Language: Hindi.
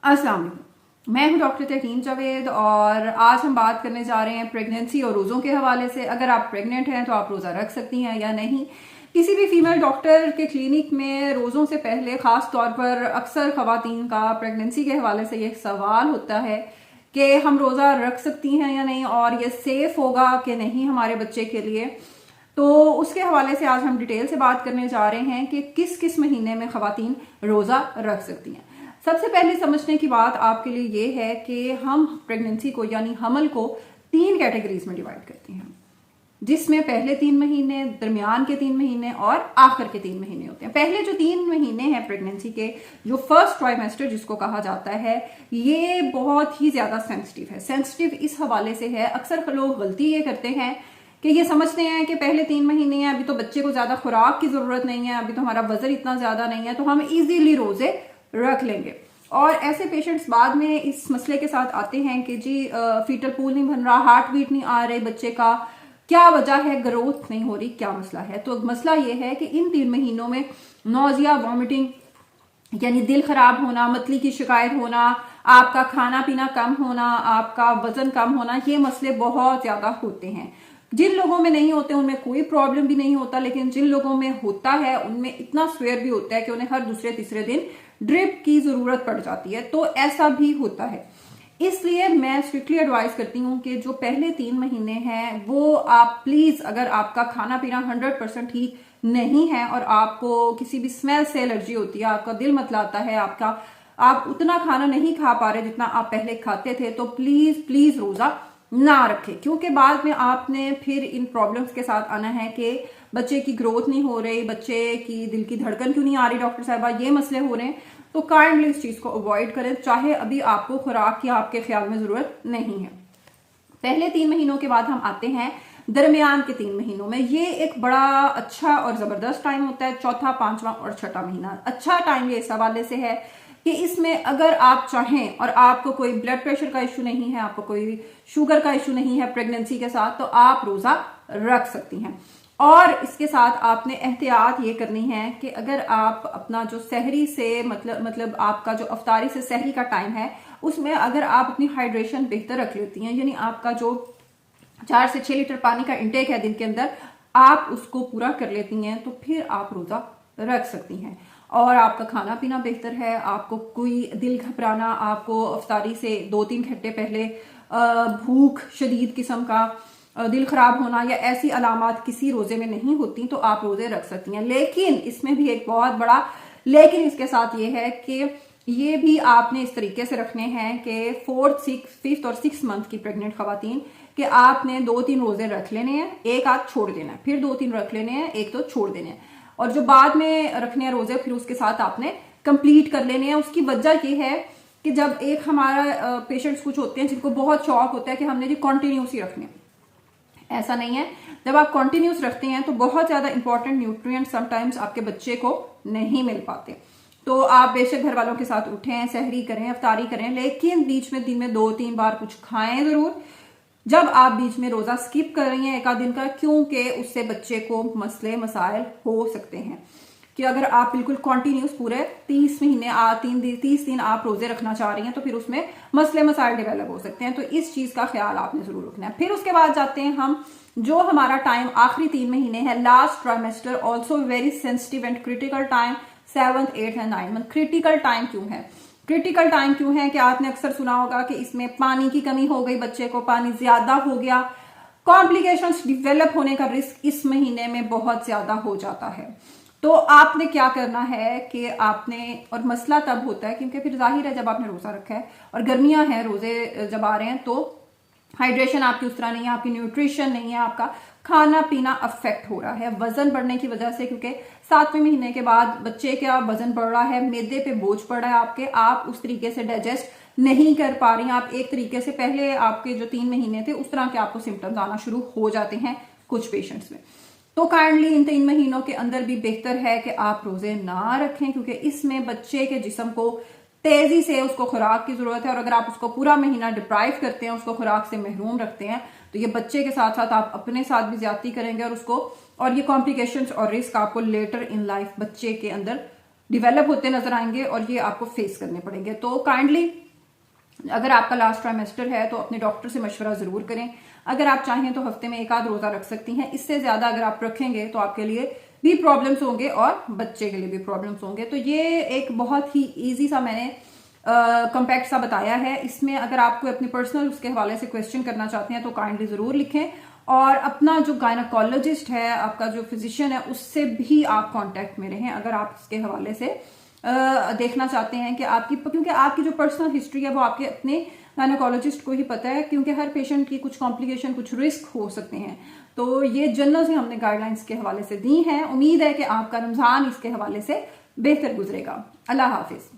अस्सलाम वालेकुम। मैं हूं डॉक्टर तकीन जावेद और आज हम बात करने जा रहे हैं प्रेगनेंसी और रोज़ों के हवाले से। अगर आप प्रेग्नेंट हैं तो आप रोज़ा रख सकती हैं या नहीं। किसी भी फीमेल डॉक्टर के क्लिनिक में रोज़ों से पहले ख़ास तौर पर अक्सर ख़वातीन का प्रेगनेंसी के हवाले से ये सवाल होता है कि हम रोज़ा रख सकती हैं या नहीं और ये सेफ होगा कि नहीं हमारे बच्चे के लिए। तो उसके हवाले से आज हम डिटेल से बात करने जा रहे हैं कि किस किस महीने में ख़वातीन रोज़ा रख सकती हैं। सबसे पहले समझने की बात आपके लिए ये है कि हम प्रेगनेंसी को यानी हमल को 3 कैटेगरीज में डिवाइड करते हैं, जिसमें पहले 3 महीने, दरमियान के 3 महीने और आखिर के 3 महीने होते हैं। पहले जो 3 महीने हैं प्रेगनेंसी के, जो फर्स्ट ट्राइमेस्टर जिसको कहा जाता है, ये बहुत ही ज्यादा सेंसिटिव है। सेंसिटिव इस हवाले से है, अक्सर लोग गलती ये करते हैं कि ये समझते हैं कि पहले 3 महीने हैं, अभी तो बच्चे को ज्यादा खुराक की जरूरत नहीं है, अभी तो हमारा वजन इतना ज्यादा नहीं है, तो हम इजीली रोजे रख लेंगे। और ऐसे पेशेंट्स बाद में इस मसले के साथ आते हैं कि जी फीटल पूल नहीं बन रहा, हार्ट बीट नहीं आ रहे बच्चे का, क्या वजह है, ग्रोथ नहीं हो रही, क्या मसला है। तो मसला ये है कि इन 3 महीनों में नौजिया, वॉमिटिंग यानी दिल खराब होना, मतली की शिकायत होना, आपका खाना पीना कम होना, आपका वजन कम होना, ये मसले बहुत ज्यादा होते हैं। जिन लोगों में नहीं होते उनमें कोई प्रॉब्लम भी नहीं होता, लेकिन जिन लोगों में होता है उनमें इतना स्वेयर भी होता है कि उन्हें हर दूसरे तीसरे दिन ड्रिप की जरूरत पड़ जाती है। तो ऐसा भी होता है, इसलिए मैं स्ट्रिक्टली एडवाइस करती हूँ कि जो पहले 3 महीने हैं वो आप प्लीज, अगर आपका खाना पीना 100% ठीक नहीं है और आपको किसी भी स्मेल से एलर्जी होती है, आपका दिल मतलाता है, आप उतना खाना नहीं खा पा रहे जितना आप पहले खाते थे, तो प्लीज प्लीज रोजा ना रखें। क्योंकि बाद में आपने फिर इन प्रॉब्लम्स के साथ आना है कि बच्चे की ग्रोथ नहीं हो रही, बच्चे की दिल की धड़कन क्यों नहीं आ रही डॉक्टर साहबा, ये मसले हो रहे हैं। तो काइंडली इस चीज को अवॉइड करें, चाहे अभी आपको खुराक की आपके ख्याल में जरूरत नहीं है। पहले 3 महीनों के बाद हम आते हैं दरमियान के 3 महीनों में। ये एक बड़ा अच्छा और जबरदस्त टाइम होता है, चौथा, पांचवा और छठा महीना। अच्छा टाइम ये इस हवाले से है कि इसमें अगर आप चाहें और आपको कोई ब्लड प्रेशर का इश्यू नहीं है, आपको कोई शुगर का इश्यू नहीं है प्रेगनेंसी के साथ, तो आप रोजा रख सकती हैं। और इसके साथ आपने एहतियात ये करनी है कि अगर आप अपना जो सहरी से मतलब आपका जो अफ्तारी से सहरी का टाइम है, उसमें अगर आप अपनी हाइड्रेशन बेहतर रख लेती हैं, यानी आपका जो 4 से 6 लीटर पानी का इंटेक है दिन के अंदर, आप उसको पूरा कर लेती हैं, तो फिर आप रोजा रख सकती हैं। और आपका खाना पीना बेहतर है, आपको कोई दिल घबराना, आपको अफ्तारी से 2-3 घंटे पहले भूख शदीद किस्म का, दिल खराब होना या ऐसी अलामात किसी रोजे में नहीं होती, तो आप रोजे रख सकती हैं। लेकिन इसमें भी एक बहुत बड़ा लेकिन इसके साथ ये है कि ये भी आपने इस तरीके से रखने हैं कि 4th, 5th और 6th मंथ की प्रेग्नेंट खवातीन कि आपने 2-3 रोजे रख लेने हैं, एक आध छोड़ देना है, फिर 2-3 रख लेने हैं, एक तो छोड़ देने हैं, और जो बाद में रखने हैं रोजे फिर उसके साथ आपने कंप्लीट कर लेने हैं। उसकी वजह ये है कि जब एक हमारा पेशेंट्स कुछ होते हैं जिनको बहुत शौक होता है कि हमने जी कॉन्टिन्यूस ही रखने, ऐसा नहीं है। जब आप कॉन्टिन्यूस रखते हैं तो बहुत ज्यादा इंपॉर्टेंट न्यूट्रिएंट समटाइम्स आपके बच्चे को नहीं मिल पाते। तो आप बेशक घर वालों के साथ उठें, सहरी करें, अफ्तारी करें, लेकिन बीच में दिन में 2-3 बार कुछ खाएं जरूर जब आप बीच में रोजा स्किप कर रही हैं एक आध दिन का, क्योंकि उससे बच्चे को मसले मसाइल हो सकते हैं। कि अगर आप बिल्कुल कॉन्टिन्यूस पूरे 30 महीने 30 दिन आप रोजे रखना चाह रही हैं, तो फिर उसमें मसले मसाइल डेवलप हो सकते हैं। तो इस चीज का ख्याल आपने जरूर रखना है। फिर उसके बाद जाते हैं हम, जो हमारा टाइम आखिरी 3 महीने है, last trimester, also very sensitive and critical time, 7th, 8th and 9th month. Critical time क्यों है? क्रिटिकल टाइम क्यों है कि आपने अक्सर सुना होगा कि इसमें पानी की कमी हो गई, बच्चे को पानी ज्यादा हो गया, कॉम्प्लिकेशंस डेवलप होने का रिस्क इस महीने में बहुत ज्यादा हो जाता है। तो आपने क्या करना है कि आपने, और मसला तब होता है क्योंकि फिर जाहिर है जब आपने रोजा रखा है और गर्मियां हैं, रोजे जब आ रहे हैं, तो हाइड्रेशन आपकी उस तरह नहीं है, आपकी न्यूट्रिशन नहीं है, आपका खाना पीना अफेक्ट हो रहा है वजन बढ़ने की वजह से। क्योंकि 7वें महीने के बाद बच्चे का वजन बढ़ रहा है, मैदे पे बोझ पड़ रहा है आपके, आप उस तरीके से डाइजेस्ट नहीं कर पा रही हैं। आप एक तरीके से पहले आपके जो 3 महीने थे उस तरह के आपको सिम्टम्स आना शुरू हो जाते हैं कुछ पेशेंट्स में। तो काइंडली इन 3 महीनों के अंदर भी बेहतर है कि आप रोजे ना रखें, क्योंकि इसमें बच्चे के जिस्म को तेजी से उसको खुराक की जरूरत है, और अगर आप उसको पूरा महीना डिप्राइव करते हैं, उसको खुराक से महरूम रखते हैं, तो ये बच्चे के साथ साथ आप अपने साथ भी ज्यादती करेंगे और ये कॉम्प्लिकेशंस और रिस्क आपको लेटर इन लाइफ बच्चे के अंदर डिवेलप होते नजर आएंगे और ये आपको फेस करने पड़ेंगे। तो काइंडली अगर आपका लास्ट ट्राइमेस्टर है तो अपने डॉक्टर से मशवरा जरूर करें। अगर आप चाहें तो हफ्ते में एक आध रोजा रख सकती हैं, इससे ज्यादा अगर आप रखेंगे तो आपके लिए भी प्रॉब्लम्स होंगे और बच्चे के लिए भी प्रॉब्लम्स होंगे। तो ये एक बहुत ही इजी सा मैंने कम्पैक्ट सा बताया है। इसमें अगर आपको अपने पर्सनल उसके हवाले से क्वेश्चन करना चाहते हैं तो काइंडली जरूर लिखें, और अपना जो गायनोकोलॉजिस्ट है, आपका जो फिजिशियन है, उससे भी आप कांटेक्ट में रहें अगर आप इसके हवाले से देखना चाहते हैं कि आपकी, क्योंकि आपकी जो पर्सनल हिस्ट्री है वो आपके अपने गायनोकोलॉजिस्ट को ही पता है, क्योंकि हर पेशेंट की कुछ कॉम्प्लिकेशन, कुछ रिस्क हो सकते हैं। तो ये जनरल से हमने गाइडलाइंस के हवाले से दी हैं। उम्मीद है कि आपका रमजान इसके हवाले से बेहतर गुजरेगा। अल्लाह हाफिज।